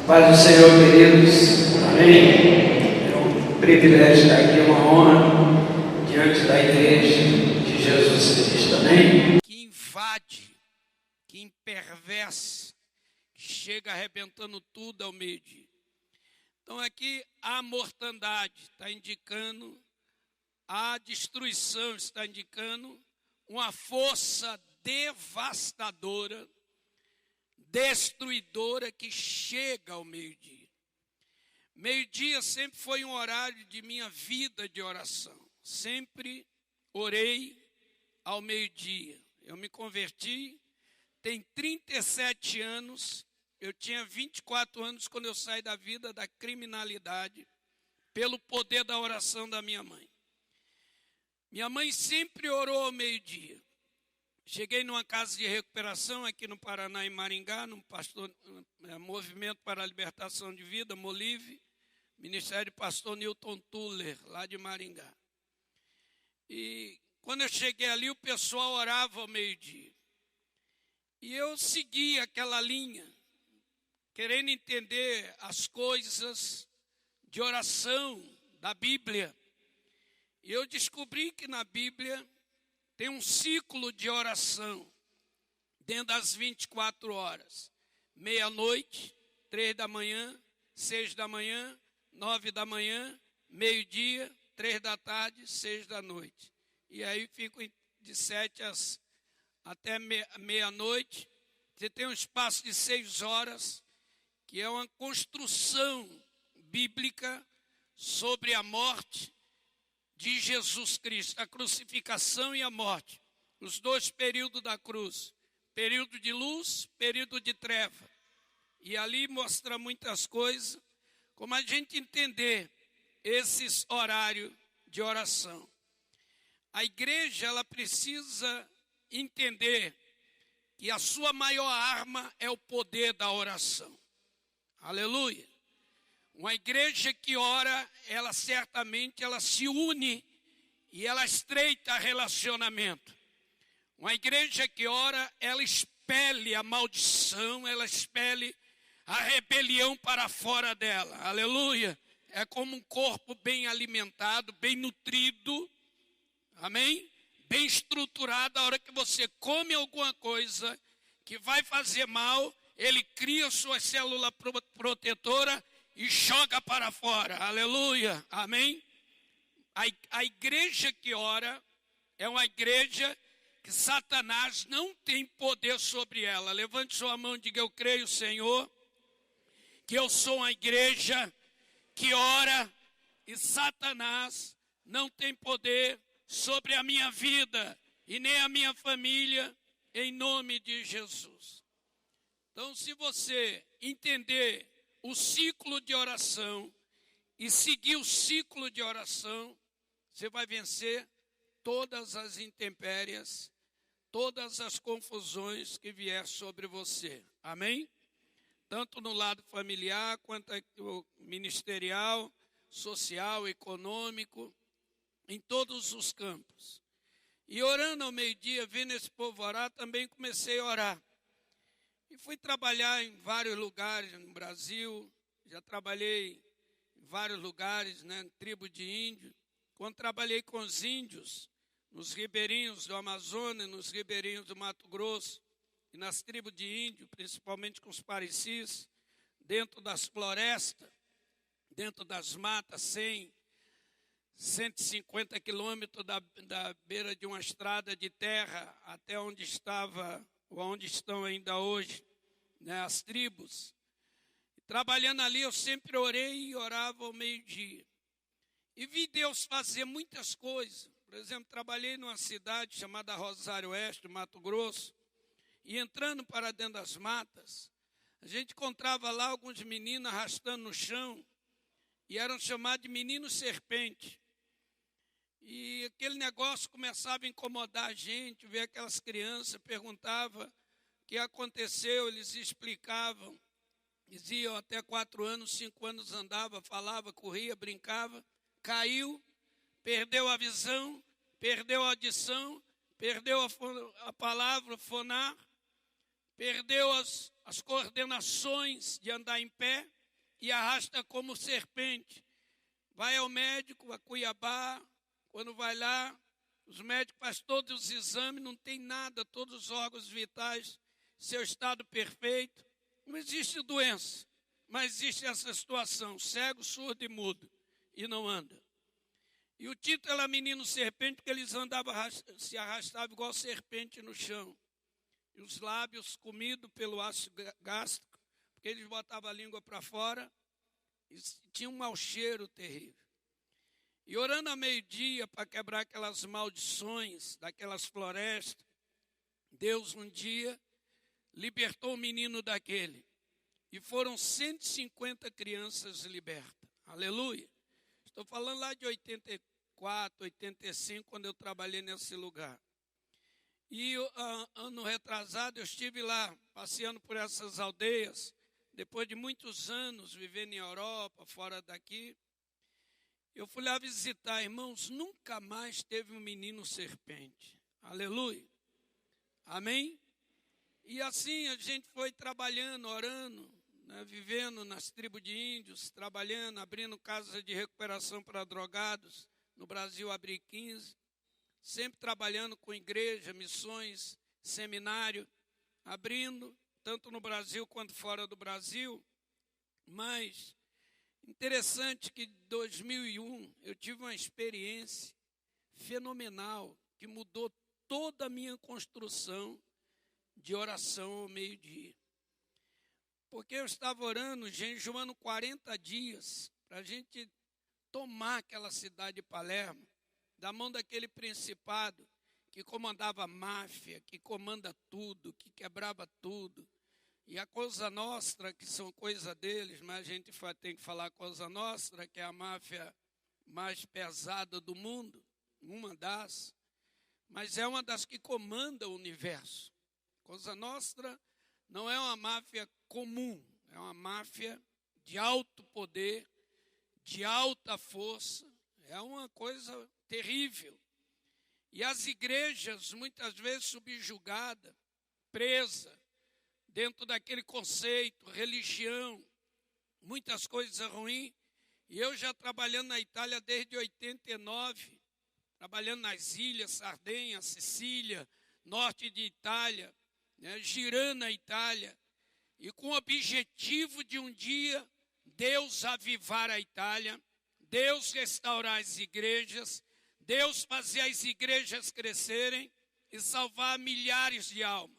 Paz do Senhor, queridos. Amém. É um privilégio estar aqui, uma honra diante da igreja de Jesus Cristo. Amém. Que invade, que imperverse, que chega arrebentando tudo ao meio-dia. Então aqui a mortandade está indicando, a destruição está indicando uma força devastadora, destruidora que chega ao meio-dia. Meio-dia sempre foi um horário de minha vida de oração. Sempre orei ao meio-dia. Eu me converti, tem 37 anos, eu tinha 24 anos quando eu saí da vida da criminalidade, pelo poder da oração da minha mãe. Minha mãe sempre orou ao meio-dia. Cheguei numa casa de recuperação aqui no Paraná, em Maringá, no Movimento para a Libertação de Vida, Molive, Ministério do Pastor Newton Tuller, lá de Maringá. E quando eu cheguei ali, o pessoal orava ao meio-dia. E eu segui aquela linha, querendo entender as coisas de oração da Bíblia. E eu descobri que na Bíblia tem um ciclo de oração dentro das 24 horas. Meia-noite, 3 da manhã, 6 da manhã, 9 da manhã, meio-dia, 3 da tarde, 6 da noite. E aí fico de 7 até meia-noite. Você tem um espaço de 6 horas, que é uma construção bíblica sobre a morte de Jesus Cristo, a crucificação e a morte, os dois períodos da cruz, período de luz, período de treva. E ali mostra muitas coisas, como a gente entender esses horários de oração. A igreja, ela precisa entender que a sua maior arma é o poder da oração. Aleluia. Uma igreja que ora, ela certamente ela se une e ela estreita relacionamento. Uma igreja que ora, ela expele a maldição, ela expele a rebelião para fora dela. Aleluia. É como um corpo bem alimentado, bem nutrido, amém? Bem estruturado. A hora que você come alguma coisa que vai fazer mal, ele cria suas células protetoras e joga para fora, aleluia, amém? A igreja que ora é uma igreja que Satanás não tem poder sobre ela. Levante sua mão e diga: eu creio, Senhor, que eu sou uma igreja que ora e Satanás não tem poder sobre a minha vida e nem a minha família, em nome de Jesus. Então, se você entender o ciclo de oração e seguir o ciclo de oração, você vai vencer todas as intempéries, todas as confusões que vier sobre você. Amém? Tanto no lado familiar, quanto ministerial, social, econômico, em todos os campos. E orando ao meio-dia, vendo esse povo orar, também comecei a orar. E fui trabalhar em vários lugares no Brasil, já trabalhei em vários lugares, né, em tribo de índio. Quando trabalhei com os índios, nos ribeirinhos do Amazonas, nos ribeirinhos do Mato Grosso, e nas tribos de índio, principalmente com os parecis, dentro das florestas, dentro das matas, 150 quilômetros da beira de uma estrada de terra, até onde estão ainda hoje, né, as tribos. Trabalhando ali, eu sempre orei e orava ao meio-dia. E vi Deus fazer muitas coisas. Por exemplo, trabalhei numa cidade chamada Rosário Oeste, Mato Grosso, e entrando para dentro das matas, a gente encontrava lá alguns meninos arrastando no chão, e eram chamados de meninos serpente. E aquele negócio começava a incomodar a gente, ver aquelas crianças, perguntava o que aconteceu, eles explicavam. Eles iam até 4 anos, 5 anos andava, falava, corria, brincava, caiu, perdeu a visão, perdeu a audição, perdeu a palavra, fonar, perdeu as coordenações de andar em pé, e arrasta como serpente. Vai ao médico, a Cuiabá, quando vai lá, os médicos fazem todos os exames, não tem nada, todos os órgãos vitais, seu estado perfeito. Não existe doença, mas existe essa situação, cego, surdo e mudo, e não anda. E o título era Menino Serpente, porque eles andavam, se arrastavam igual serpente no chão. E os lábios comidos pelo ácido gástrico, porque eles botavam a língua para fora, e tinha um mau cheiro terrível. E orando a meio-dia para quebrar aquelas maldições daquelas florestas, Deus um dia libertou o menino daquele. E foram 150 crianças libertas. Aleluia. Estou falando lá de 84, 85, quando eu trabalhei nesse lugar. E ano retrasado eu estive lá, passeando por essas aldeias, depois de muitos anos vivendo em Europa, fora daqui. Eu fui lá visitar, irmãos, nunca mais teve um menino serpente. Aleluia. Amém? E assim a gente foi trabalhando, orando, né, vivendo nas tribos de índios, trabalhando, abrindo casas de recuperação para drogados. No Brasil abri 15. Sempre trabalhando com igreja, missões, seminário, abrindo, tanto no Brasil quanto fora do Brasil. Mas interessante que em 2001 eu tive uma experiência fenomenal que mudou toda a minha construção de oração ao meio-dia. Porque eu estava orando, jejuando 40 dias para a gente tomar aquela cidade de Palermo, da mão daquele principado que comandava a máfia, que comanda tudo, que quebrava tudo. E a Cosa Nostra, que são coisa deles, mas a gente tem que falar Cosa Nostra, que é a máfia mais pesada do mundo, uma das, mas é uma das que comanda o universo. Cosa Nostra não é uma máfia comum, é uma máfia de alto poder, de alta força, é uma coisa terrível. E as igrejas, muitas vezes subjugadas, presas, dentro daquele conceito, religião, muitas coisas ruins. E eu já trabalhando na Itália desde 89, trabalhando nas ilhas, Sardenha, Sicília, norte de Itália, né, girando a Itália, e com o objetivo de um dia Deus avivar a Itália, Deus restaurar as igrejas, Deus fazer as igrejas crescerem e salvar milhares de almas.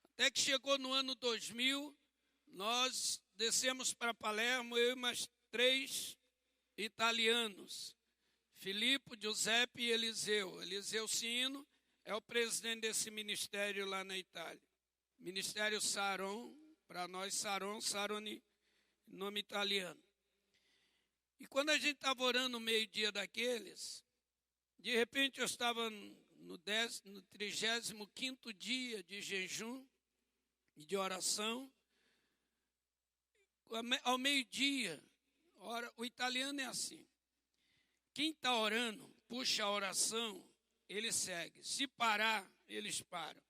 Até que chegou no ano 2000, nós descemos para Palermo, eu e mais 3 italianos, Filippo, Giuseppe e Eliseu. Eliseu Sino é o presidente desse ministério lá na Itália. Ministério Saron, para nós Saroni, nome italiano. E quando a gente estava orando no meio-dia daqueles, de repente eu estava no 35º dia de jejum e de oração. Ao meio-dia, o italiano é assim. Quem está orando, puxa a oração, ele segue. Se parar, eles param.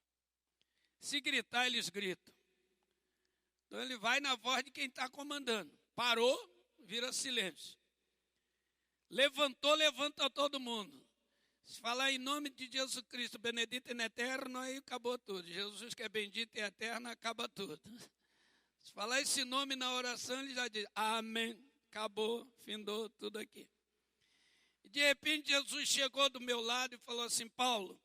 Se gritar, eles gritam. Então ele vai na voz de quem está comandando. Parou, vira silêncio. Levantou, levanta todo mundo. Se falar em nome de Jesus Cristo, benedito in eterno, aí acabou tudo. Jesus que é bendito e eterno, acaba tudo. Se falar esse nome na oração, ele já diz, amém, acabou, findou tudo aqui. E de repente Jesus chegou do meu lado e falou assim, Paulo,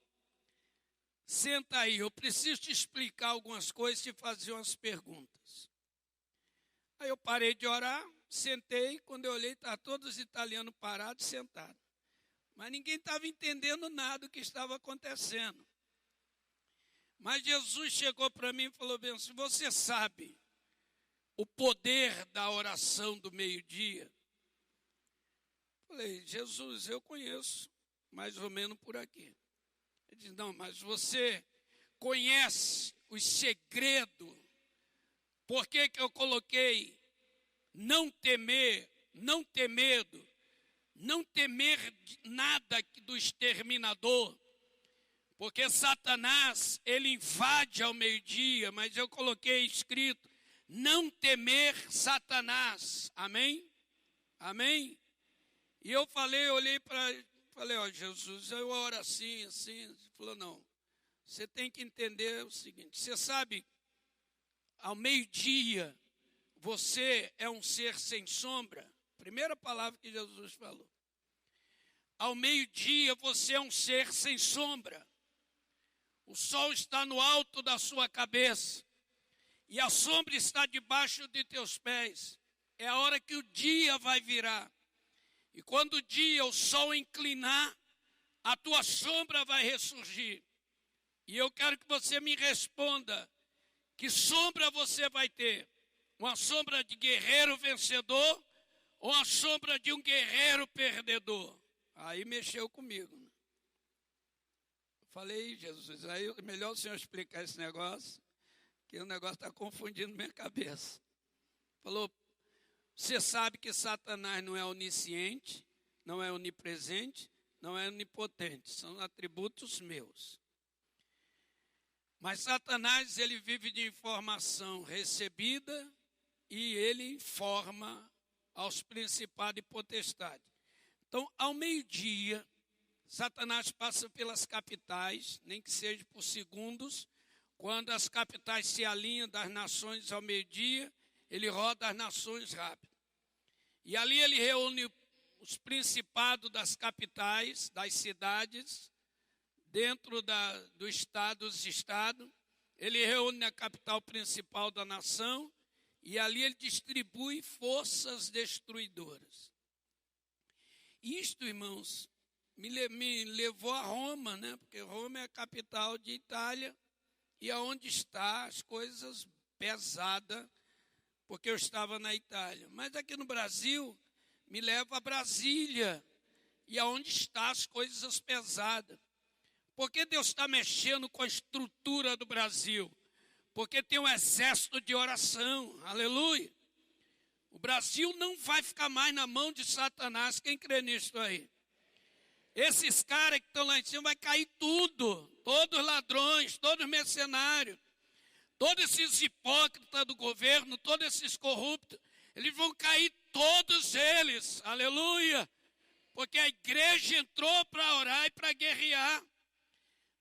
senta aí, eu preciso te explicar algumas coisas e te fazer umas perguntas. Aí eu parei de orar, sentei, quando eu olhei, estavam todos os italianos parados, sentados. Mas ninguém estava entendendo nada do que estava acontecendo. Mas Jesus chegou para mim e falou bem, se você sabe o poder da oração do meio-dia, falei, Jesus, eu conheço, mais ou menos por aqui. Ele disse, não, mas você conhece os segredos. Por que eu coloquei não temer, não ter medo, não temer nada do exterminador? Porque Satanás, ele invade ao meio-dia, mas eu coloquei escrito, não temer Satanás. Amém? Amém? E eu olhei para ele, falei, ó, Jesus, eu oro assim, assim. Ele falou, não, você tem que entender o seguinte, você sabe, ao meio-dia, você é um ser sem sombra. Primeira palavra que Jesus falou. Ao meio-dia, você é um ser sem sombra. O sol está no alto da sua cabeça. E a sombra está debaixo de teus pés. É a hora que o dia vai virar. E quando o dia, o sol inclinar, a tua sombra vai ressurgir. E eu quero que você me responda, que sombra você vai ter? Uma sombra de guerreiro vencedor ou uma sombra de um guerreiro perdedor? Aí mexeu comigo. Falei, Jesus, aí é melhor o senhor explicar esse negócio, que o negócio está confundindo minha cabeça. Falou, você sabe que Satanás não é onisciente, não é onipresente, não é onipotente, são atributos meus. Mas Satanás, ele vive de informação recebida e ele informa aos principados e potestades. Então, ao meio-dia, Satanás passa pelas capitais, nem que seja por segundos. Quando as capitais se alinham das nações ao meio-dia, ele roda as nações rápido. E ali ele reúne os principados das capitais, das cidades, dentro do estado, dos estados. Ele reúne a capital principal da nação e ali ele distribui forças destruidoras. Isto, irmãos, me levou a Roma, né? Porque Roma é a capital de Itália e aonde está as coisas pesadas, porque eu estava na Itália. Mas aqui no Brasil, me leva a Brasília e aonde está as coisas pesadas. Porque Deus está mexendo com a estrutura do Brasil? Porque tem um exército de oração, aleluia. O Brasil não vai ficar mais na mão de Satanás, quem crê nisso aí? Esses caras que estão lá em cima vai cair tudo, todos ladrões, todos mercenários, todos esses hipócritas do governo, todos esses corruptos, eles vão cair todos eles, aleluia, porque a igreja entrou para orar e para guerrear.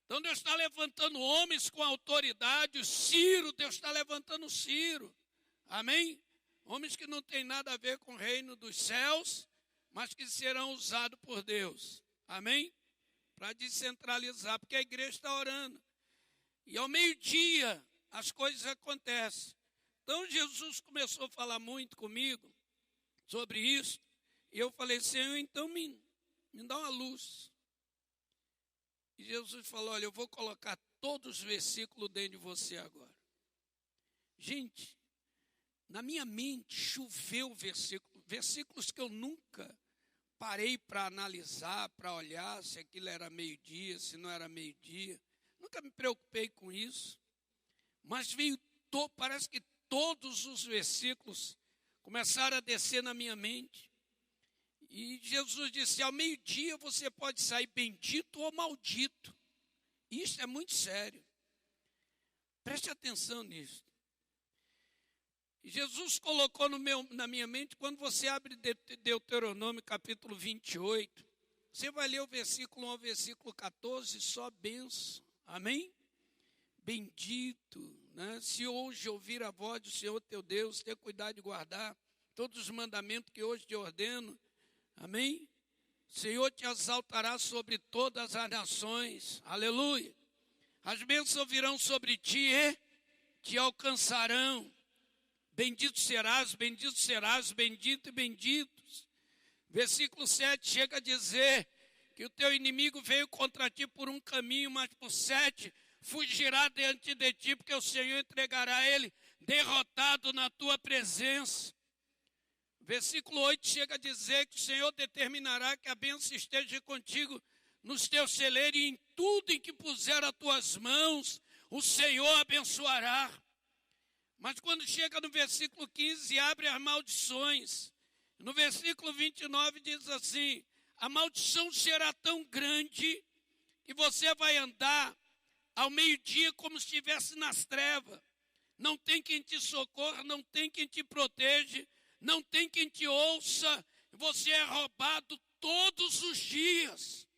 Então Deus está levantando homens com autoridade, o Ciro, Deus está levantando o Ciro, amém? Homens que não têm nada a ver com o reino dos céus, mas que serão usados por Deus. Amém? Para descentralizar, porque a igreja está orando. E ao meio-dia as coisas acontecem. Então Jesus começou a falar muito comigo sobre isso. E eu falei, Senhor, então me dá uma luz. E Jesus falou, olha, eu vou colocar todos os versículos dentro de você agora. Gente, na minha mente choveu versículos que eu nunca parei para analisar, para olhar se aquilo era meio-dia, se não era meio-dia. Nunca me preocupei com isso. Mas parece que todos os versículos começaram a descer na minha mente. E Jesus disse, ao meio-dia você pode sair bendito ou maldito. Isso é muito sério. Preste atenção nisso. Jesus colocou na minha mente, quando você abre Deuteronômio capítulo 28, você vai ler o versículo 1 ao versículo 14, só bênção, amém? Bendito, né? Se hoje ouvir a voz do Senhor teu Deus, ter cuidado de guardar todos os mandamentos que hoje te ordeno, amém? O Senhor te exaltará sobre todas as nações, aleluia. As bênçãos virão sobre ti e te alcançarão. Bendito serás, bendito e benditos. Versículo 7 chega a dizer que o teu inimigo veio contra ti por um caminho, mas por 7 fugirá diante de ti, porque o Senhor entregará ele derrotado na tua presença. Versículo 8 chega a dizer que o Senhor determinará que a bênção esteja contigo nos teus celeiros e em tudo em que puser as tuas mãos, o Senhor abençoará. Mas quando chega no versículo 15, abre as maldições. No versículo 29 diz assim, a maldição será tão grande que você vai andar ao meio-dia como se estivesse nas trevas. não tem quem te socorra, não tem quem te proteja, não tem quem te ouça. Você é roubado todos os dias.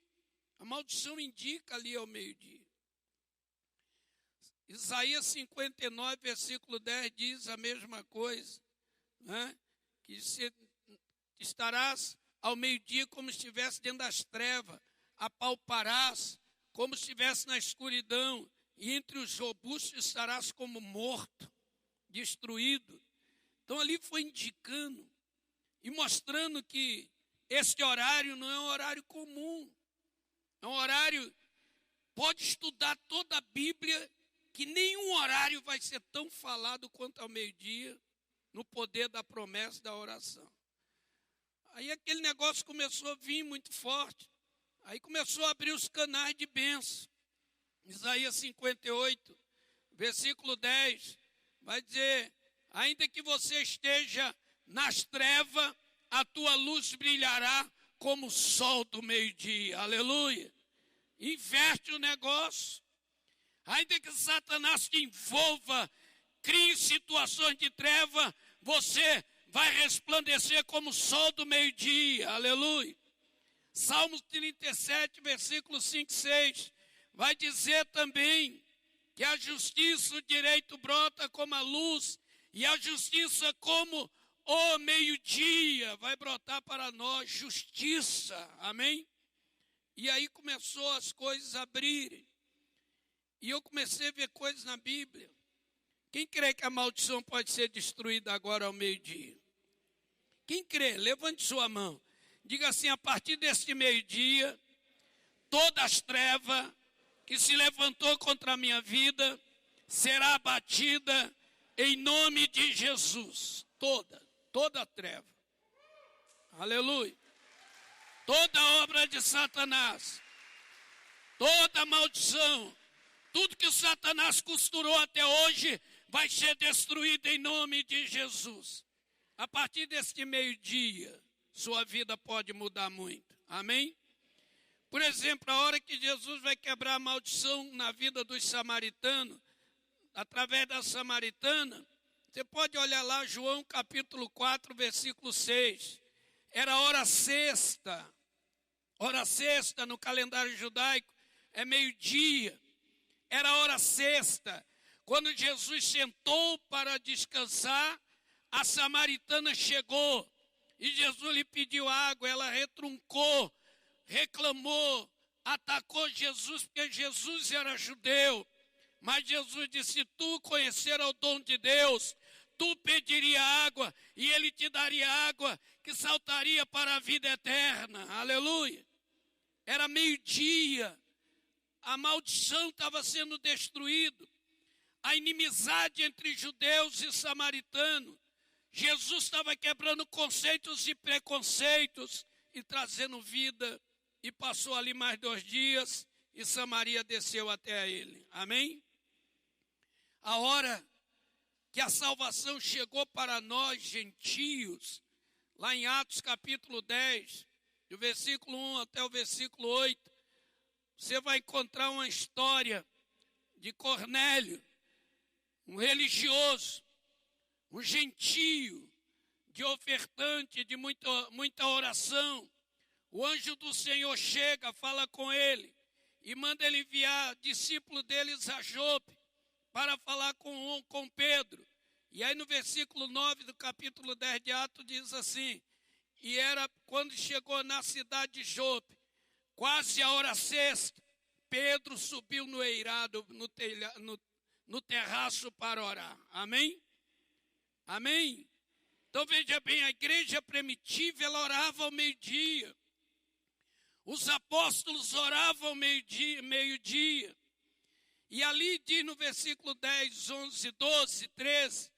A maldição indica ali ao meio-dia. Isaías 59, versículo 10 diz a mesma coisa, né? Que estarás ao meio-dia como se estivesse dentro das trevas, apalparás como se estivesse na escuridão, e entre os robustos estarás como morto, destruído. Então ali foi indicando e mostrando que este horário não é um horário comum. É um horário, pode estudar toda a Bíblia, que nenhum horário vai ser tão falado quanto ao meio-dia, no poder da promessa da oração. Aí aquele negócio começou a vir muito forte. Aí começou a abrir os canais de bênção. Isaías 58, versículo 10, vai dizer: ainda que você esteja nas trevas, a tua luz brilhará como o sol do meio-dia. Aleluia. Inverte o negócio. Ainda que Satanás te envolva, crie situações de treva, você vai resplandecer como o sol do meio-dia. Aleluia. Salmos 37, versículo 5 e 6, vai dizer também que a justiça, o direito brota como a luz, e a justiça como o meio-dia vai brotar para nós, justiça. Amém? E aí começou as coisas a abrirem. E eu comecei a ver coisas na Bíblia. Quem crê que a maldição pode ser destruída agora ao meio-dia? Quem crê? Levante sua mão. Diga assim: a partir deste meio-dia, todas as trevas que se levantou contra a minha vida será abatida em nome de Jesus. Toda treva. Aleluia. Toda obra de Satanás, toda maldição, tudo que Satanás costurou até hoje vai ser destruído em nome de Jesus. A partir deste meio-dia, sua vida pode mudar muito. Amém? Por exemplo, a hora que Jesus vai quebrar a maldição na vida dos samaritanos, através da samaritana, você pode olhar lá João capítulo 4, versículo 6. Era hora sexta. Hora sexta no calendário judaico é meio-dia. Era hora sexta. Quando Jesus sentou para descansar, a samaritana chegou. E Jesus lhe pediu água, ela retruncou, reclamou, atacou Jesus, porque Jesus era judeu. Mas Jesus disse: se tu conhecer o dom de Deus, tu pediria água e ele te daria água que saltaria para a vida eterna. Aleluia. Era meio-dia. A maldição estava sendo destruída. A inimizade entre judeus e samaritanos. Jesus estava quebrando conceitos e preconceitos e trazendo vida. E passou ali mais 2 dias e Samaria desceu até ele. Amém? A hora que a salvação chegou para nós, gentios, lá em Atos capítulo 10, do versículo 1 até o versículo 8, você vai encontrar uma história de Cornélio, um religioso, um gentio, de ofertante, de muita oração. O anjo do Senhor chega, fala com ele e manda ele enviar discípulo deles a Jope para falar com Pedro. E aí no versículo 9 do capítulo 10 de Atos diz assim: e era quando chegou na cidade de Jope, quase a hora sexta, Pedro subiu no eirado, no terraço para orar. Amém? Amém? Então veja bem, a igreja primitiva, ela orava ao meio-dia. Os apóstolos oravam ao meio-dia. E ali diz no versículo 10, 11, 12, 13,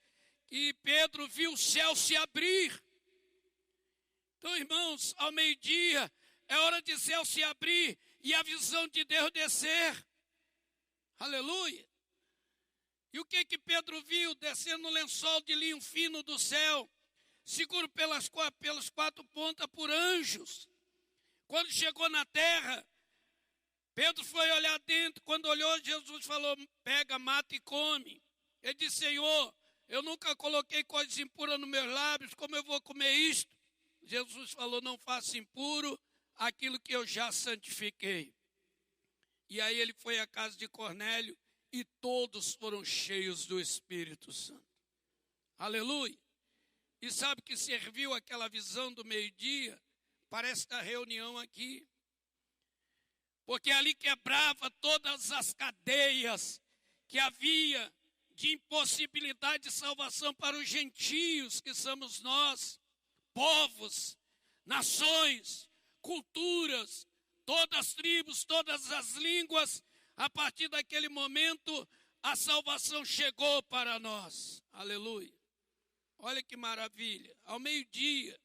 que Pedro viu o céu se abrir. Então, irmãos, ao meio-dia é hora de céu se abrir e a visão de Deus descer. Aleluia. E o que Pedro viu? Descendo um lençol de linho fino do céu, seguro pelas 4 pontas por anjos. Quando chegou na terra, Pedro foi olhar dentro. Quando olhou, Jesus falou: pega, mata e come. Ele disse: Senhor, eu nunca coloquei coisas impuras nos meus lábios, como eu vou comer isto? Jesus falou: não faça impuro aquilo que eu já santifiquei. E aí ele foi à casa de Cornélio e todos foram cheios do Espírito Santo. Aleluia! E sabe que serviu aquela visão do meio-dia para esta reunião aqui? Porque ali quebrava todas as cadeias que havia de impossibilidade de salvação para os gentios, que somos nós, povos, nações, culturas, todas as tribos, todas as línguas. A partir daquele momento, a salvação chegou para nós. Aleluia. Olha que maravilha. Ao meio-dia,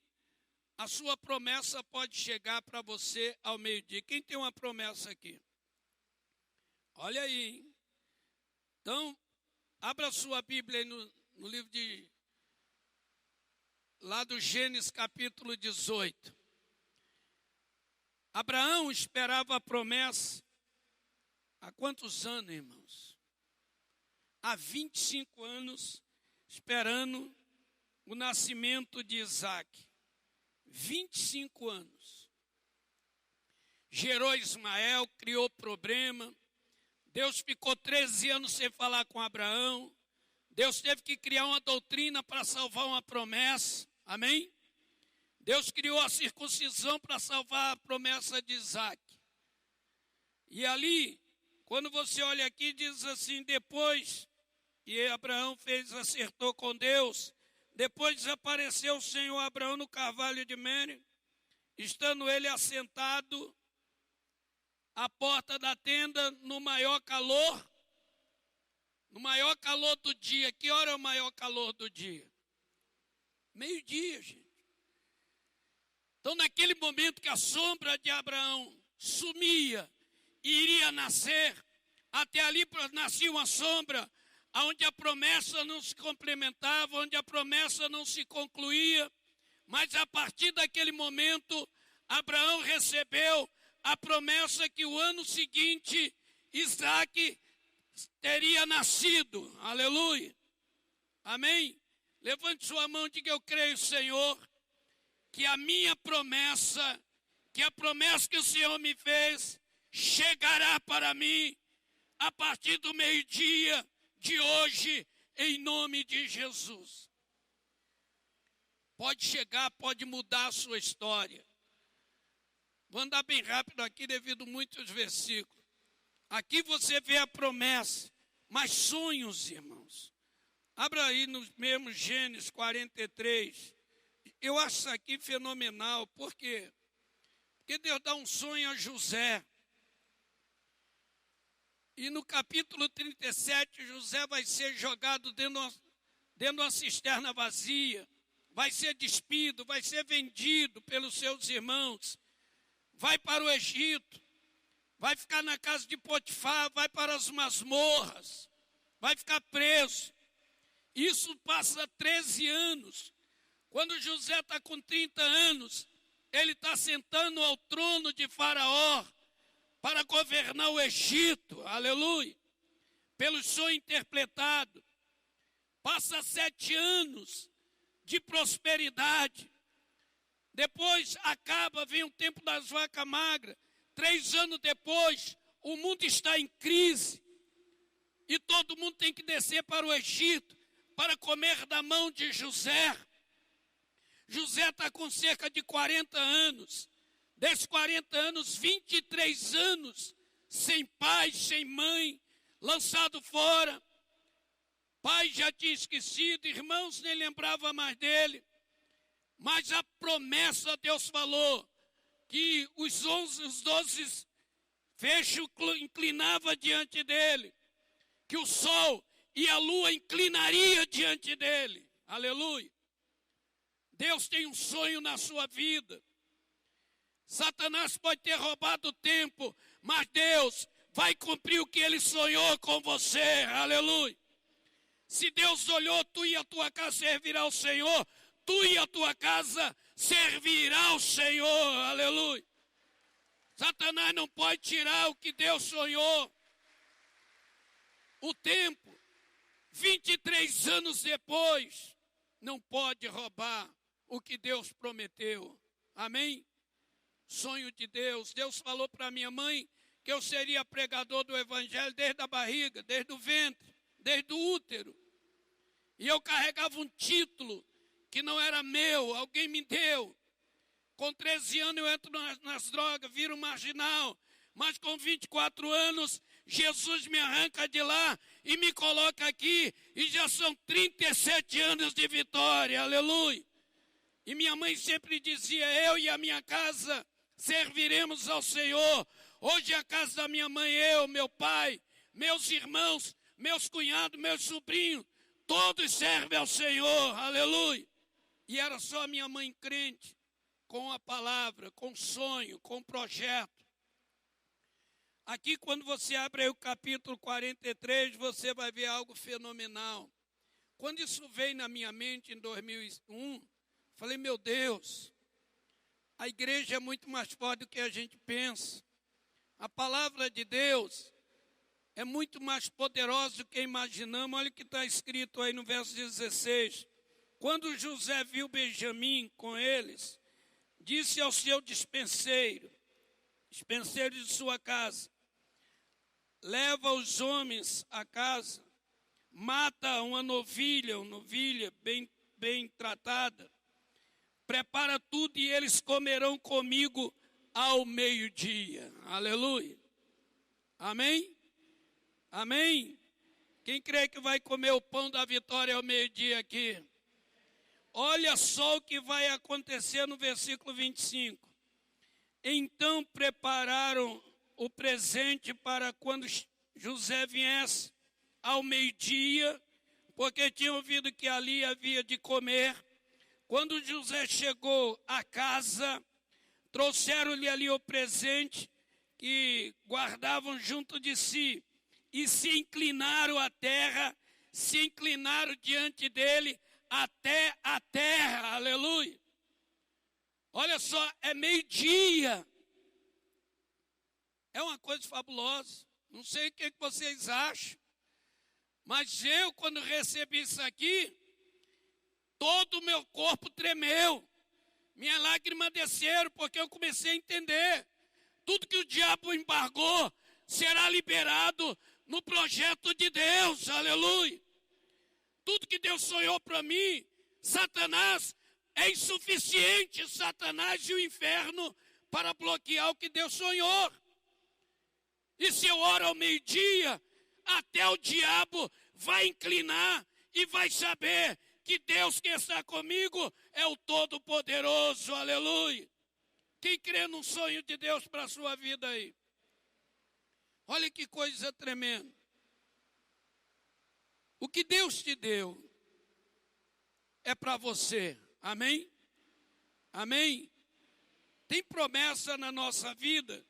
a sua promessa pode chegar para você ao meio-dia. Quem tem uma promessa aqui? Olha aí, hein? Então, abra sua Bíblia aí no livro lá do Gênesis capítulo 18. Abraão esperava a promessa há quantos anos, irmãos? Há 25 anos esperando o nascimento de Isaac. 25 anos. Gerou Ismael, criou problema. Deus ficou 13 anos sem falar com Abraão. Deus teve que criar uma doutrina para salvar uma promessa. Amém? Deus criou a circuncisão para salvar a promessa de Isaac. E ali, quando você olha aqui, diz assim: depois que Abraão acertou com Deus, depois desapareceu o Senhor a Abraão no carvalho de Mérida, estando ele assentado à porta da tenda no maior calor do dia. Que hora é o maior calor do dia? Meio-dia, gente. Então, naquele momento que a sombra de Abraão sumia e iria nascer, até ali nascia uma sombra onde a promessa não se complementava, onde a promessa não se concluía, mas a partir daquele momento, Abraão recebeu a promessa que o ano seguinte Isaac teria nascido. Aleluia. Amém? Levante sua mão e diga: eu creio, Senhor, que a minha promessa, que a promessa que o Senhor me fez, chegará para mim a partir do meio-dia de hoje, em nome de Jesus. Pode chegar, pode mudar a sua história. Vou andar bem rápido aqui devido a muitos versículos. Aqui você vê a promessa, mas sonhos, irmãos. Abra aí no mesmo Gênesis 43. Eu acho isso aqui fenomenal. Por quê? Porque Deus dá um sonho a José. E no capítulo 37, José vai ser jogado dentro de uma cisterna vazia. Vai ser despido, vai ser vendido pelos seus irmãos. Vai para o Egito. Vai ficar na casa de Potifar, vai para as masmorras. Vai ficar preso. Isso passa 13 anos. Quando José está com 30 anos, ele está sentando ao trono de Faraó para governar o Egito. Aleluia. Pelo sonho interpretado. Passa 7 anos de prosperidade. Depois vem o tempo das vacas magras. 3 anos depois, o mundo está em crise. E todo mundo tem que descer para o Egito para comer da mão de José. José está com cerca de 40 anos. Desses 40 anos, 23 anos sem pai, sem mãe, lançado fora. Pai já tinha esquecido, irmãos nem lembrava mais dele. Mas a promessa, Deus falou que os 12 fechos inclinava diante dele, que o sol e a lua inclinaria diante dele. Aleluia. Deus tem um sonho na sua vida. Satanás pode ter roubado o tempo, mas Deus vai cumprir o que ele sonhou com você. Aleluia. Se Deus olhou, tu e a tua casa servirá ao Senhor. Tu e a tua casa servirá ao Senhor. Aleluia. Satanás não pode tirar o que Deus sonhou. O tempo 23 anos depois, não pode roubar o que Deus prometeu. Amém? Sonho de Deus. Deus falou para minha mãe que eu seria pregador do evangelho desde a barriga, desde o ventre, desde o útero. E eu carregava um título que não era meu, alguém me deu. Com 13 anos eu entro nas drogas, viro marginal. Mas com 24 anos, Jesus me arranca de lá e me coloca aqui. E já são 37 anos de vitória, aleluia. E minha mãe sempre dizia, eu e a minha casa serviremos ao Senhor. Hoje a casa da minha mãe, eu, meu pai, meus irmãos, meus cunhados, meus sobrinhos, todos servem ao Senhor, aleluia. E era só minha mãe crente, com a palavra, com sonho, com projeto. Aqui quando você abre aí o capítulo 43, você vai ver algo fenomenal. Quando isso veio na minha mente em 2001, falei, meu Deus, a igreja é muito mais forte do que a gente pensa. A palavra de Deus é muito mais poderosa do que imaginamos. Olha o que está escrito aí no verso 16. Quando José viu Benjamim com eles, disse ao seu dispenseiro de sua casa, leva os homens à casa, mata uma novilha bem tratada, prepara tudo e eles comerão comigo ao meio-dia. Aleluia. Amém? Amém? Quem crê que vai comer o pão da vitória ao meio-dia aqui? Olha só o que vai acontecer no versículo 25. Então prepararam o presente para quando José viesse ao meio-dia, porque tinham ouvido que ali havia de comer. Quando José chegou à casa, trouxeram-lhe ali o presente que guardavam junto de si e se inclinaram à terra, se inclinaram diante dele até a terra, aleluia. Olha só, é meio-dia. É uma coisa fabulosa. Não sei o que vocês acham, mas eu, quando recebi isso aqui, todo o meu corpo tremeu. Minhas lágrimas desceram, porque eu comecei a entender. Tudo que o diabo embargou será liberado no projeto de Deus, aleluia. Tudo que Deus sonhou para mim, Satanás é insuficiente, Satanás e o inferno, para bloquear o que Deus sonhou. E se eu oro ao meio-dia, até o diabo vai inclinar e vai saber que Deus que está comigo é o Todo-Poderoso, aleluia. Quem crê num sonho de Deus para a sua vida aí? Olha que coisa tremenda. O que Deus te deu é para você, amém? Amém? Tem promessa na nossa vida.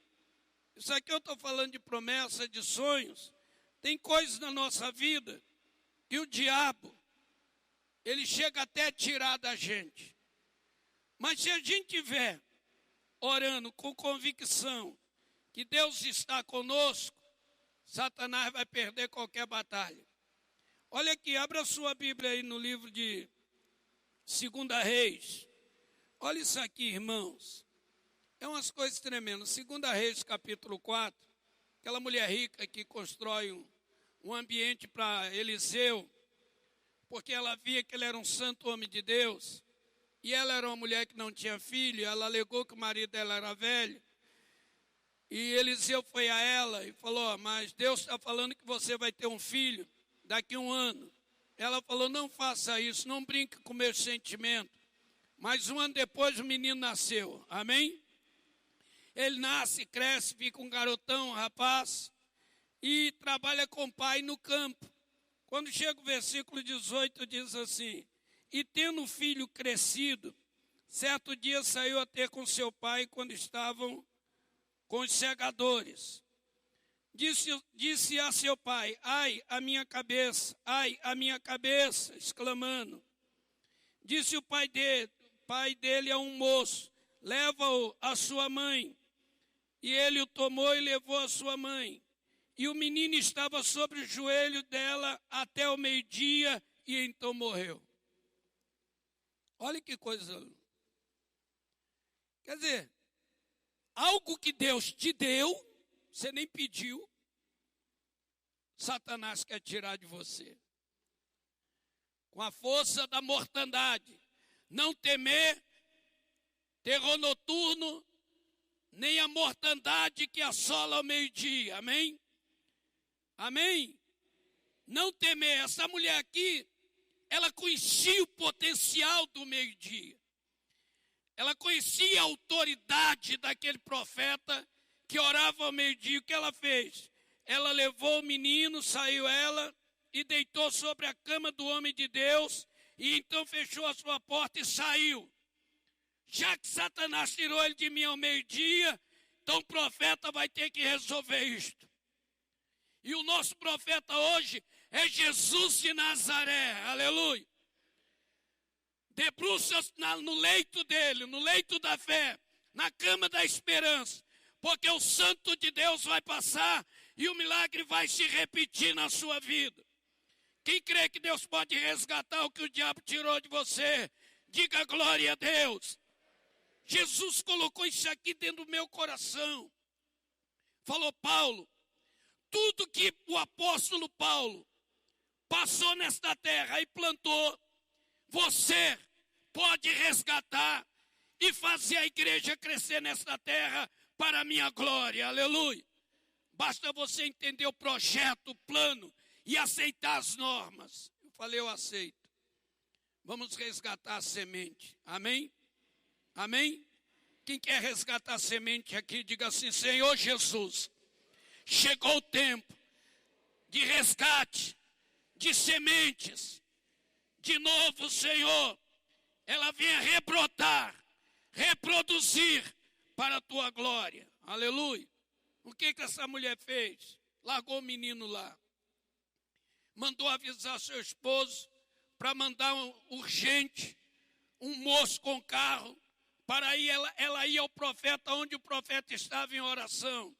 Isso aqui eu estou falando de promessa, de sonhos. Tem coisas na nossa vida que o diabo, ele chega até a tirar da gente. Mas se a gente estiver orando com convicção que Deus está conosco, Satanás vai perder qualquer batalha. Olha aqui, abra a sua Bíblia aí no livro de 2 Reis. Olha isso aqui, irmãos. É umas coisas tremendas. 2 Reis, capítulo 4. Aquela mulher rica que constrói um ambiente para Eliseu, porque ela via que ele era um santo homem de Deus. E ela era uma mulher que não tinha filho. Ela alegou que o marido dela era velho. E Eliseu foi a ela e falou, mas Deus está falando que você vai ter um filho daqui a 1 ano. Ela falou, não faça isso, não brinque com meus sentimentos. Mas 1 ano depois o menino nasceu, amém? Ele nasce, cresce, fica um garotão, um rapaz, e trabalha com o pai no campo. Quando chega o versículo 18, diz assim, e tendo o filho crescido, certo dia saiu a ter com seu pai quando estavam com os segadores. Disse a seu pai, ai, a minha cabeça, exclamando. Disse o pai dele a um moço, leva-o à sua mãe. E ele o tomou e levou à sua mãe. e o menino estava sobre o joelho dela até o meio-dia, e então morreu. Olha que coisa. Quer dizer, algo que Deus te deu, você nem pediu, Satanás quer tirar de você. Com a força da mortandade, não temer terror noturno, nem a mortandade que assola ao meio-dia. Amém? Amém? Não temer. Essa mulher aqui, ela conhecia o potencial do meio-dia. Ela conhecia a autoridade daquele profeta que orava ao meio-dia. O que ela fez? Ela levou o menino, saiu ela e deitou sobre a cama do homem de Deus, e então fechou a sua porta e saiu. Já que Satanás tirou ele de mim ao meio-dia, então o profeta vai ter que resolver isto. E o nosso profeta hoje é Jesus de Nazaré, aleluia. Debruça-se no leito dele, no leito da fé, na cama da esperança, porque o santo de Deus vai passar e o milagre vai se repetir na sua vida. Quem crê que Deus pode resgatar o que o diabo tirou de você, diga glória a Deus. Jesus colocou isso aqui dentro do meu coração. Falou Paulo, tudo que o apóstolo Paulo passou nesta terra e plantou, você pode resgatar e fazer a igreja crescer nesta terra para a minha glória, aleluia. Basta você entender o projeto, o plano e aceitar as normas. Eu falei, eu aceito. Vamos resgatar a semente, amém? Amém? Quem quer resgatar a semente aqui, diga assim, Senhor Jesus, chegou o tempo de resgate, de sementes. De novo, Senhor, ela venha rebrotar, reproduzir para a tua glória. Aleluia. O que essa mulher fez? Largou o menino lá. Mandou avisar seu esposo para mandar urgente um moço com carro para ir, ela ia ao profeta onde o profeta estava em oração.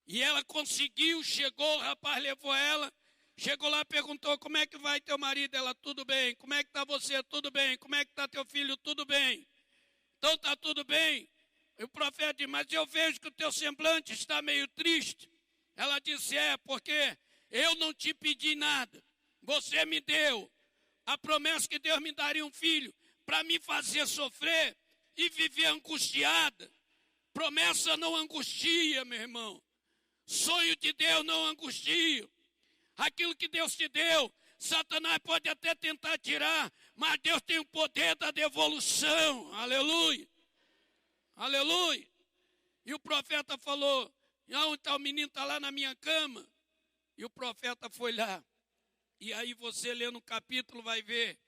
E ela conseguiu, chegou, o rapaz levou ela, chegou lá, perguntou, como é que vai teu marido? Ela, tudo bem. Como é que está você? Tudo bem. Como é que está teu filho? Tudo bem. Então está tudo bem. E o profeta disse, mas eu vejo que o teu semblante está meio triste. Ela disse, porque eu não te pedi nada. Você me deu a promessa que Deus me daria um filho para me fazer sofrer e viver angustiada. Promessa não angustia, meu irmão. Sonho de Deus não angustia. Aquilo que Deus te deu, Satanás pode até tentar tirar, mas Deus tem o poder da devolução. Aleluia. Aleluia. E o profeta falou, então o menino está lá na minha cama. E o profeta foi lá. E aí você lê no capítulo, vai ver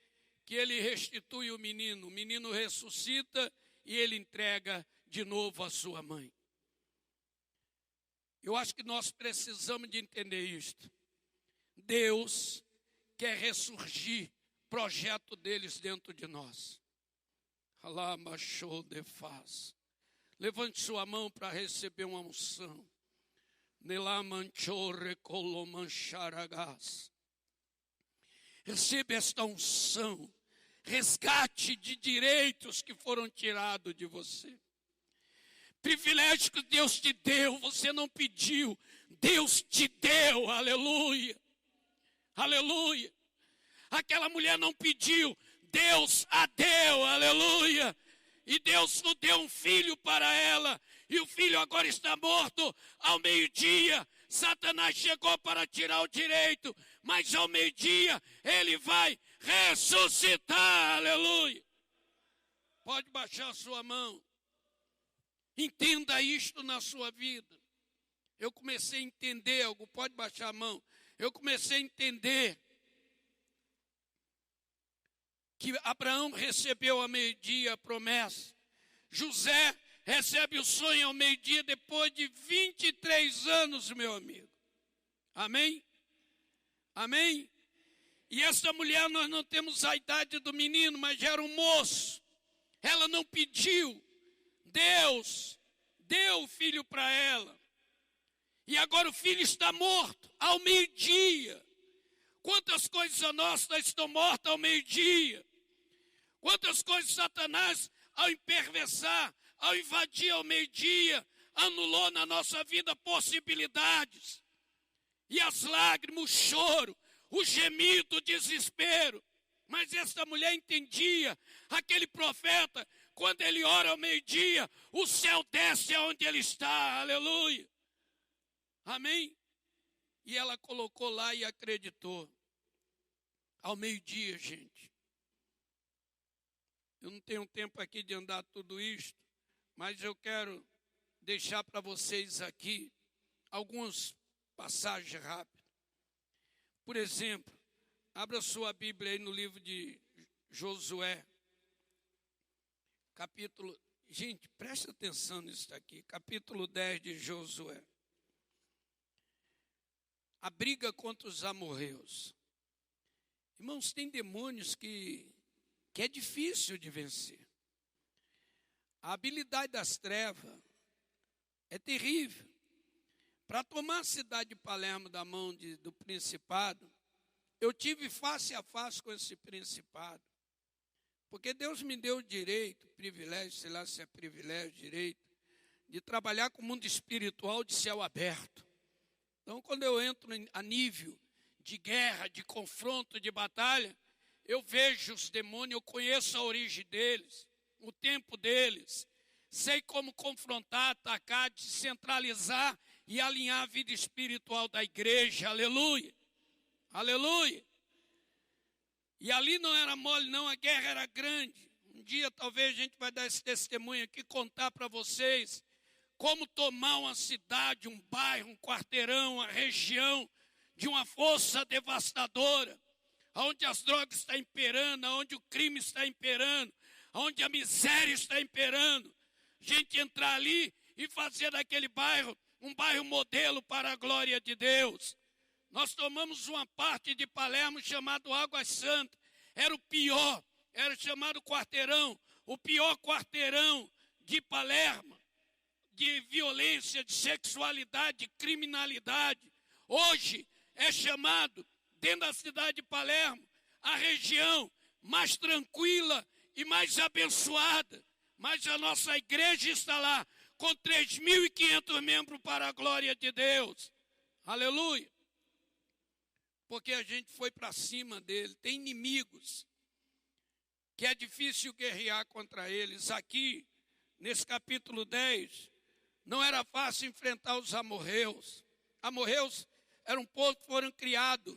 que ele restitui o menino ressuscita e ele entrega de novo a sua mãe. Eu acho que nós precisamos de entender isto. Deus quer ressurgir projeto deles dentro de nós. Levante sua mão para receber uma unção. Receba esta unção. Resgate de direitos que foram tirados de você. Privilégio que Deus te deu, você não pediu. Deus te deu, aleluia. Aleluia. Aquela mulher não pediu, Deus a deu, aleluia. E Deus deu um filho para ela. E o filho agora está morto. Ao meio-dia, Satanás chegou para tirar o direito. Mas ao meio-dia, ele vai ressuscitar, aleluia. Pode baixar a sua mão. Entenda isto na sua vida. Eu comecei a entender algo, pode baixar a mão. Eu comecei a entender que Abraão recebeu ao meio-dia a promessa. José recebe o sonho ao meio-dia depois de 23 anos, meu amigo. Amém? Amém? E essa mulher, nós não temos a idade do menino, mas já era um moço. Ela não pediu. Deus deu o filho para ela. E agora o filho está morto ao meio-dia. Quantas coisas nossas estão mortas ao meio-dia? Quantas coisas Satanás, ao imperversar, ao invadir ao meio-dia, anulou na nossa vida possibilidades. E as lágrimas, o choro, o gemido, o desespero. Mas essa mulher entendia, aquele profeta, quando ele ora ao meio-dia, o céu desce aonde ele está, aleluia. Amém? E ela colocou lá e acreditou. Ao meio-dia, gente. Eu não tenho tempo aqui de andar tudo isto, mas eu quero deixar para vocês aqui algumas passagens rápidas. Por exemplo, abra sua Bíblia aí no livro de Josué, capítulo... Gente, presta atenção nisso aqui, capítulo 10 de Josué. A briga contra os amorreus. Irmãos, tem demônios que é difícil de vencer. A habilidade das trevas é terrível. Para tomar a cidade de Palermo da mão do principado, eu tive face a face com esse principado. Porque Deus me deu o direito, privilégio, sei lá se é privilégio, direito, de trabalhar com o mundo espiritual de céu aberto. Então, quando eu entro a nível de guerra, de confronto, de batalha, eu vejo os demônios, eu conheço a origem deles, o tempo deles, sei como confrontar, atacar, descentralizar e alinhar a vida espiritual da igreja, aleluia, aleluia. E ali não era mole não, a guerra era grande. Um dia talvez a gente vai dar esse testemunho aqui, contar para vocês como tomar uma cidade, um bairro, um quarteirão, uma região de uma força devastadora, onde as drogas estão imperando, onde o crime está imperando, onde a miséria está imperando. Gente entrar ali e fazer daquele bairro um bairro modelo para a glória de Deus. Nós tomamos uma parte de Palermo chamado Águas Santas. Era o pior, era chamado quarteirão, o pior quarteirão de Palermo, de violência, de sexualidade, de criminalidade. Hoje é chamado, dentro da cidade de Palermo, a região mais tranquila e mais abençoada. Mas a nossa igreja está lá com 3.500 membros para a glória de Deus. Aleluia. Porque a gente foi para cima dele. Tem inimigos que é difícil guerrear contra eles. Aqui, nesse capítulo 10, não era fácil enfrentar os amorreus. Amorreus eram um povo que foram criados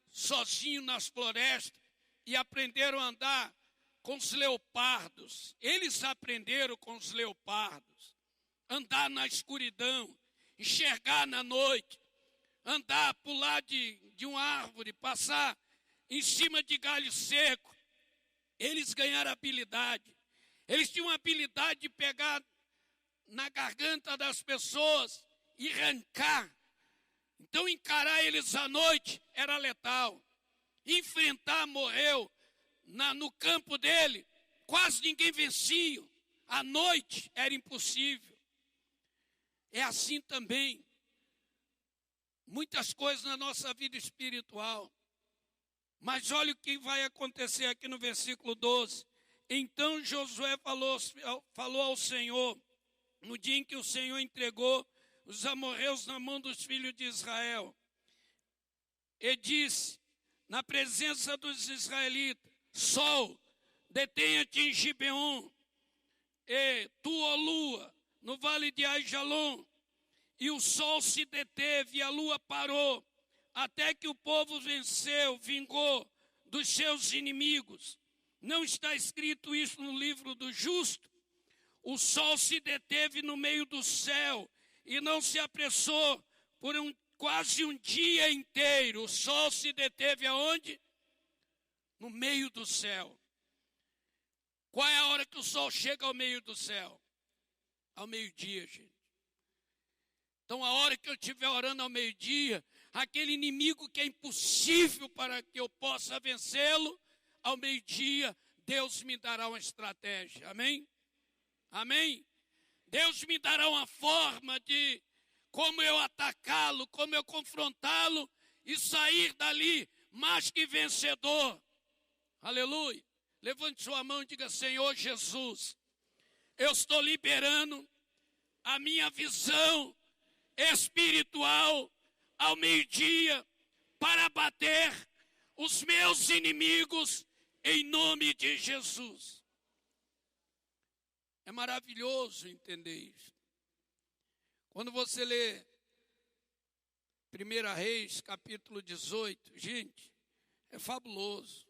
sozinhos nas florestas e aprenderam a andar com os leopardos. Eles aprenderam com os leopardos. Andar na escuridão, enxergar na noite, andar, pular de uma árvore, passar em cima de galho seco. Eles ganharam habilidade. Eles tinham a habilidade de pegar na garganta das pessoas e arrancar. Então encarar eles à noite era letal. Enfrentar morreu no campo dele, quase ninguém vencia. À noite era impossível. É assim também. Muitas coisas na nossa vida espiritual. Mas olha o que vai acontecer aqui no versículo 12. Então Josué falou ao Senhor, no dia em que o Senhor entregou os amorreus na mão dos filhos de Israel. E disse, na presença dos israelitas, Sol, detenha-te em Gibeon, e tu, ó lua, no vale de Aijalon. E o sol se deteve e a lua parou, até que o povo venceu, vingou dos seus inimigos. Não está escrito isso no livro do justo? O sol se deteve no meio do céu e não se apressou por quase um dia inteiro. O sol se deteve aonde? No meio do céu. Qual é a hora que o sol chega ao meio do céu? Ao meio-dia, gente. Então, a hora que eu estiver orando ao meio-dia, aquele inimigo que é impossível para que eu possa vencê-lo, ao meio-dia, Deus me dará uma estratégia. Amém? Amém? Deus me dará uma forma de como eu atacá-lo, como eu confrontá-lo e sair dali mais que vencedor. Aleluia. Levante sua mão e diga: Senhor Jesus, eu estou liberando a minha visão espiritual ao meio-dia para bater os meus inimigos em nome de Jesus. É maravilhoso entender isso. Quando você lê 1 Reis, capítulo 18, gente, é fabuloso.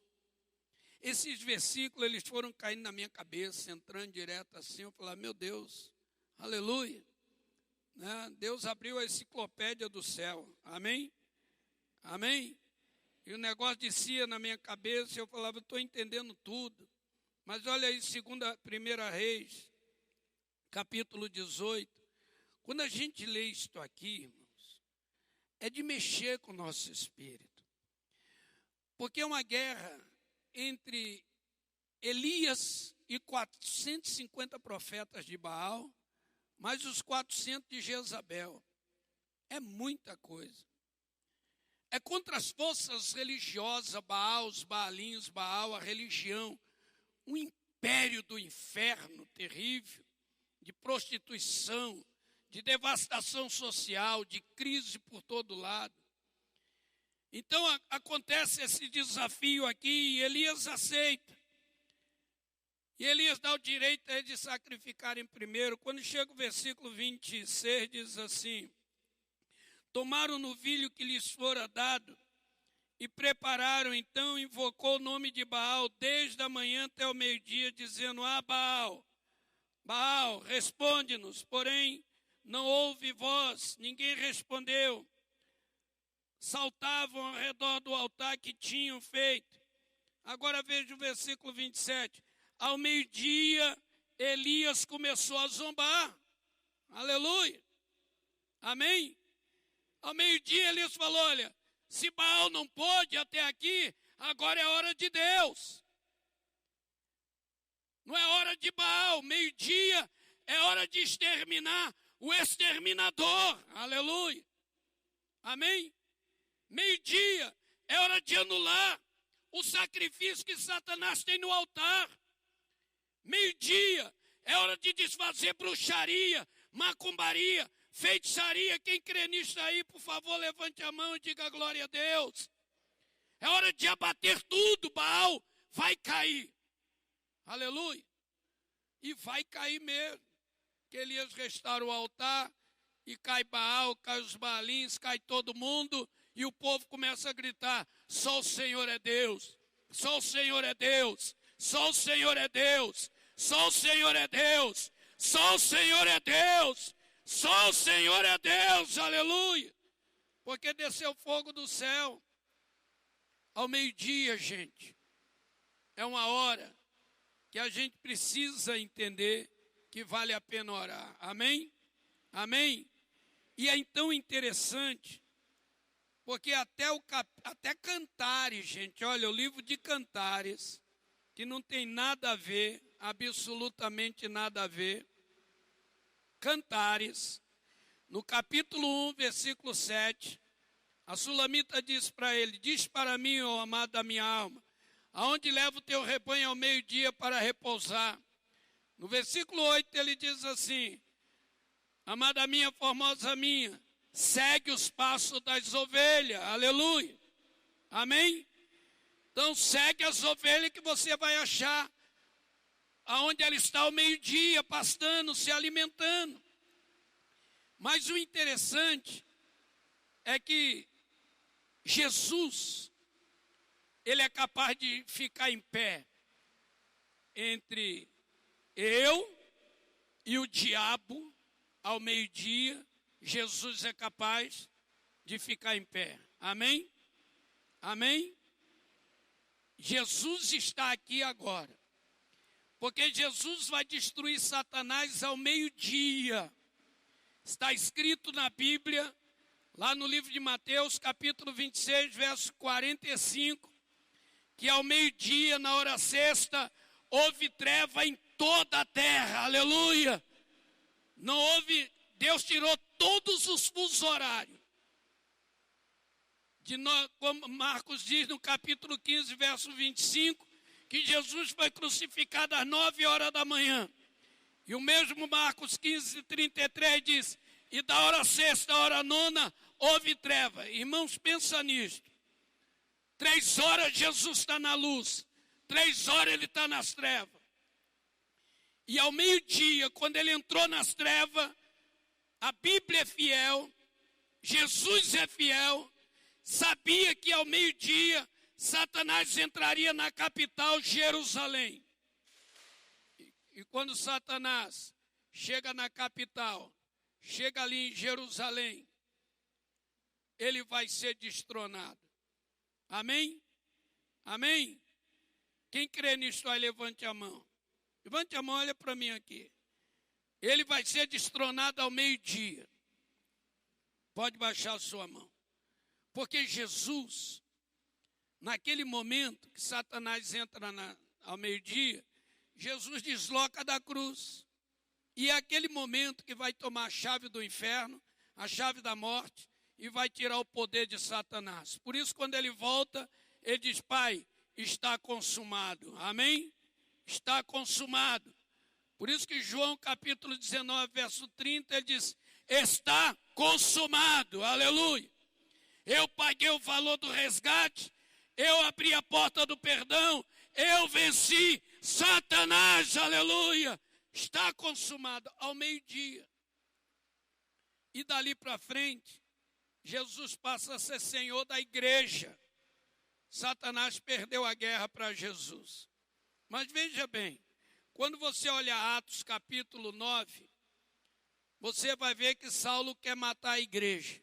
Esses versículos, eles foram caindo na minha cabeça, entrando direto assim, eu falava: meu Deus, aleluia. Né? Deus abriu a enciclopédia do céu, amém? Amém? E o negócio descia na minha cabeça, eu falava: estou entendendo tudo. Mas olha aí, 1 Reis, capítulo 18. Quando a gente lê isto aqui, irmãos, é de mexer com o nosso espírito. Porque é uma guerra entre Elias e 450 profetas de Baal, mais os 400 de Jezabel. É muita coisa. É contra as forças religiosas, Baal, os Baalinhos, Baal, a religião. Um império do inferno terrível, de prostituição, de devastação social, de crise por todo lado. Então acontece esse desafio aqui e Elias aceita. E Elias dá o direito a ele de sacrificarem primeiro. Quando chega o versículo 26, diz assim: tomaram o novilho que lhes fora dado e prepararam, então invocou o nome de Baal desde a manhã até o meio-dia, dizendo: ah, Baal, Baal, responde-nos. Porém, não houve voz, ninguém respondeu. Saltavam ao redor do altar que tinham feito. Agora veja o versículo 27. Ao meio-dia, Elias começou a zombar. Aleluia. Amém? Ao meio-dia, Elias falou: olha, se Baal não pôde até aqui, agora é hora de Deus. Não é hora de Baal. Meio-dia é hora de exterminar o exterminador. Aleluia. Amém? Meio-dia é hora de anular o sacrifício que Satanás tem no altar. Meio-dia é hora de desfazer bruxaria, macumbaria, feitiçaria. Quem crê nisso aí, por favor, levante a mão e diga glória a Deus. É hora de abater tudo. Baal vai cair. Aleluia. E vai cair mesmo. Que Elias restaura o altar e cai Baal, cai os Baalins, cai todo mundo. E o povo começa a gritar: só o Senhor é Deus, só o Senhor é Deus, só o Senhor é Deus, só o Senhor é Deus, só o Senhor é Deus, só o Senhor é Deus, aleluia. Porque desceu fogo do céu. Ao meio-dia, gente, é uma hora que a gente precisa entender que vale a pena orar, amém? Amém? E é então interessante, porque até Cantares, gente, olha, o livro de Cantares, que não tem nada a ver, absolutamente nada a ver. Cantares, no capítulo 1, versículo 7, a Sulamita diz para ele: diz para mim, ó amado da minha alma, aonde leva o teu rebanho ao meio-dia para repousar? No versículo 8 ele diz assim: amada minha, formosa minha, segue os passos das ovelhas, aleluia, amém? Então segue as ovelhas que você vai achar aonde ela está ao meio-dia, pastando, se alimentando. Mas o interessante é que Jesus, ele é capaz de ficar em pé entre eu e o diabo ao meio-dia. Jesus é capaz de ficar em pé. Amém? Amém? Jesus está aqui agora. Porque Jesus vai destruir Satanás ao meio-dia. Está escrito na Bíblia, lá no livro de Mateus, capítulo 26, verso 45, que ao meio-dia, na hora sexta, houve treva em toda a terra. Aleluia! Não houve Deus tirou todos os fusos horários. Como Marcos diz no capítulo 15, verso 25, que Jesus foi crucificado às 9 horas da manhã. E o mesmo Marcos 15, 33 diz, e da hora sexta, hora nona, houve treva. Irmãos, pensa nisto. 3 horas Jesus está na luz, 3 horas ele está nas trevas. E ao meio-dia, quando ele entrou nas trevas, a Bíblia é fiel, Jesus é fiel, sabia que ao meio-dia Satanás entraria na capital, Jerusalém. E quando Satanás chega na capital, chega ali em Jerusalém, ele vai ser destronado. Amém? Amém? Quem crê nisso aí, levante a mão. Levante a mão, olha para mim aqui. Ele vai ser destronado ao meio-dia. Pode baixar a sua mão. Porque Jesus, naquele momento que Satanás entra ao meio-dia, Jesus desloca da cruz. E é aquele momento que vai tomar a chave do inferno, a chave da morte, e vai tirar o poder de Satanás. Por isso, quando ele volta, ele diz, Pai, está consumado. Amém? Está consumado. Por isso que João capítulo 19, verso 30, ele diz, está consumado. Aleluia. Eu paguei o valor do resgate, eu abri a porta do perdão, eu venci Satanás. Aleluia. Está consumado ao meio-dia. E dali para frente, Jesus passa a ser Senhor da igreja. Satanás perdeu a guerra para Jesus. Mas veja bem, quando você olha Atos capítulo 9, você vai ver que Saulo quer matar a igreja.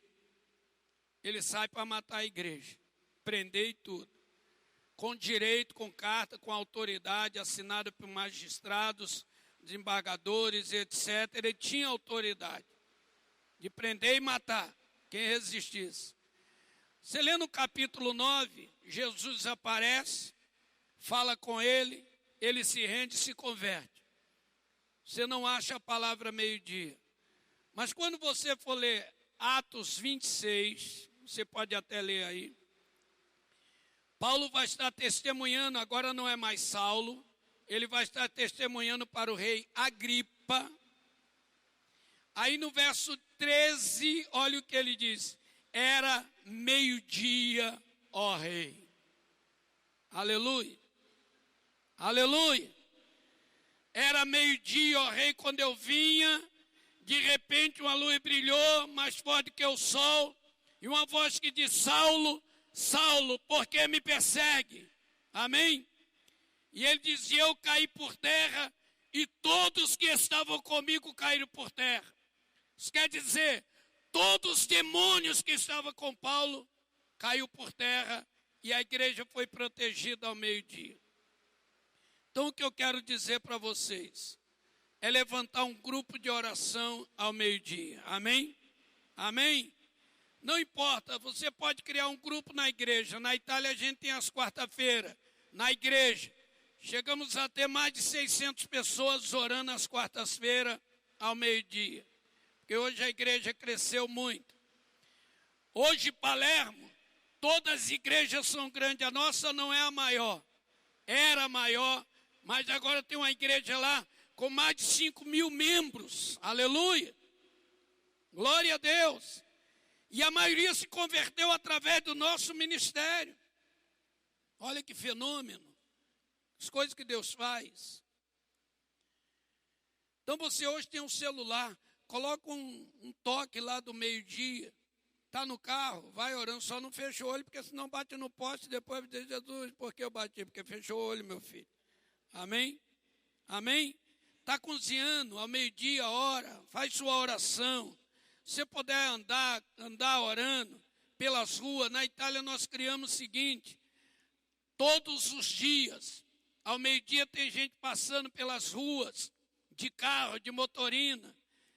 Ele sai para matar a igreja, prender e tudo. Com direito, com carta, com autoridade, assinada por magistrados, desembargadores, etc. Ele tinha autoridade de prender e matar quem resistisse. Você lê no capítulo 9, Jesus aparece, fala com ele, ele se rende e se converte. Você não acha a palavra meio-dia. Mas quando você for ler Atos 26, você pode até ler aí, Paulo vai estar testemunhando, agora não é mais Saulo, ele vai estar testemunhando para o rei Agripa. Aí no verso 13, olha o que ele diz. Era meio-dia, ó rei. Aleluia. Aleluia. Era meio-dia, ó rei, quando eu vinha, de repente uma luz brilhou, mais forte que o sol, e uma voz que diz, Saulo, Saulo, por que me persegue? Amém? E ele dizia, eu caí por terra, e todos que estavam comigo caíram por terra. Isso quer dizer, todos os demônios que estavam com Paulo caiu por terra e a igreja foi protegida ao meio-dia. Então o que eu quero dizer para vocês é levantar um grupo de oração ao meio-dia. Amém? Amém? Não importa, você pode criar um grupo na igreja. Na Itália a gente tem as quarta-feiras, na igreja. Chegamos a ter mais de 600 pessoas orando às quartas-feiras ao meio-dia. Porque hoje a igreja cresceu muito. Hoje, Palermo, todas as igrejas são grandes. A nossa não é a maior. Era a maior, mas agora tem uma igreja lá com mais de 5.000 membros. Aleluia. Glória a Deus. E a maioria se converteu através do nosso ministério. Olha que fenômeno. As coisas que Deus faz. Então você hoje tem um celular. Coloca um toque lá do meio-dia, está no carro, vai orando, só não fecha o olho, porque senão bate no poste, depois diz, Jesus, por que eu bati? Porque fechou o olho, meu filho. Amém? Amém? Está cozinhando, ao meio-dia, ora, faz sua oração. Se você puder andar orando pelas ruas, na Itália nós criamos o seguinte, todos os dias, ao meio-dia tem gente passando pelas ruas, de carro, de motorina,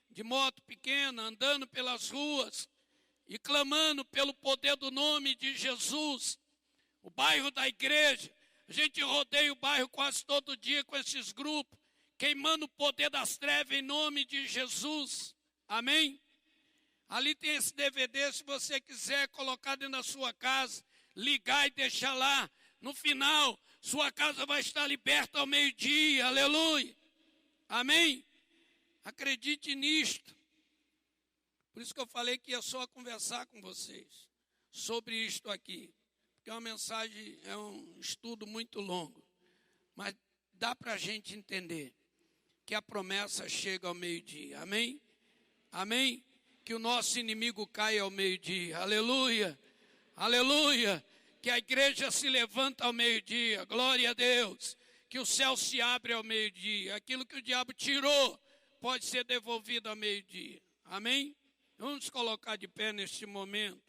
de moto pequena, andando pelas ruas e clamando pelo poder do nome de Jesus. O bairro da igreja, a gente rodeia o bairro quase todo dia com esses grupos, queimando o poder das trevas em nome de Jesus. Amém? Ali tem esse DVD, se você quiser colocar dentro da sua casa, ligar e deixar lá. No final, sua casa vai estar liberta ao meio-dia. Aleluia. Amém? Acredite nisto. Por isso que eu falei que ia só conversar com vocês sobre isto aqui. Porque é uma mensagem, é um estudo muito longo. Mas dá para a gente entender que a promessa chega ao meio-dia. Amém? Amém? Que o nosso inimigo caia ao meio-dia. Aleluia. Aleluia. Que a igreja se levanta ao meio-dia. Glória a Deus. Que o céu se abre ao meio-dia. Aquilo que o diabo tirou pode ser devolvido ao meio-dia. Amém? Vamos colocar de pé neste momento.